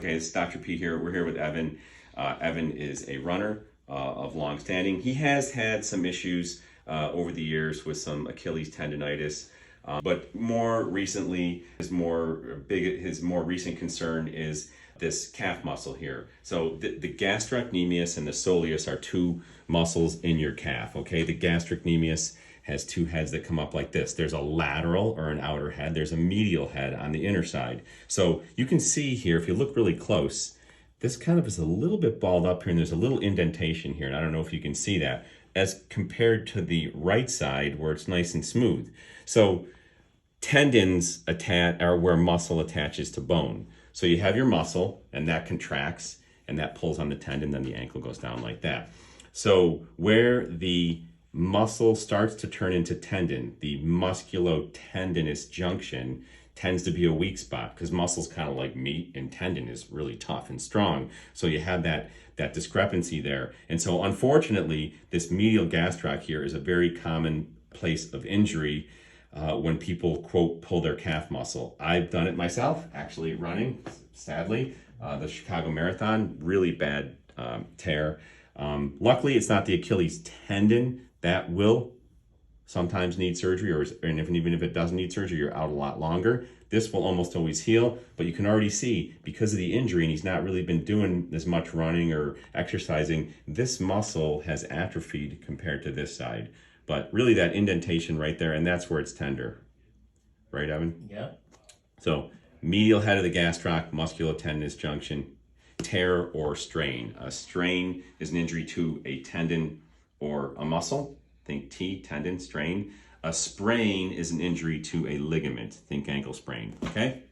Okay, it's Dr. P here. We're here with Evan. Evan is a runner of long standing. He has had some issues over the years with some Achilles tendonitis, but more recently, his more recent concern is this calf muscle here. So the gastrocnemius and the soleus are two muscles in your calf. Okay, the gastrocnemius has two heads that come up like this. There's a lateral or an outer head. There's a medial head on the inner side. So you can see here, if you look really close, this kind of is a little bit balled up here, and there's a little indentation here, and I don't know if you can see that, as compared to the right side where it's nice and smooth. So tendons are where muscle attaches to bone. So you have your muscle, and that contracts, and that pulls on the tendon, then the ankle goes down like that. So where the muscle starts to turn into tendon, the musculotendinous junction tends to be a weak spot, because muscle's kind of like meat and tendon is really tough and strong. So you have that discrepancy there. And so unfortunately, this medial gastroc here is a very common place of injury when people, quote, pull their calf muscle. I've done it myself, actually running, sadly. The Chicago Marathon, really bad tear. Luckily, it's not the Achilles tendon. That will sometimes need surgery, and even if it doesn't need surgery, you're out a lot longer. This will almost always heal, but you can already see, because of the injury, and he's not really been doing as much running or exercising, this muscle has atrophied compared to this side. But really that indentation right there, and that's where it's tender. Right, Evan? Yeah. So medial head of the gastroc, musculotendinous junction, tear or strain. A strain is an injury to a tendon or a muscle. Think T, tendon, strain. A sprain is an injury to a ligament. Think ankle sprain, okay?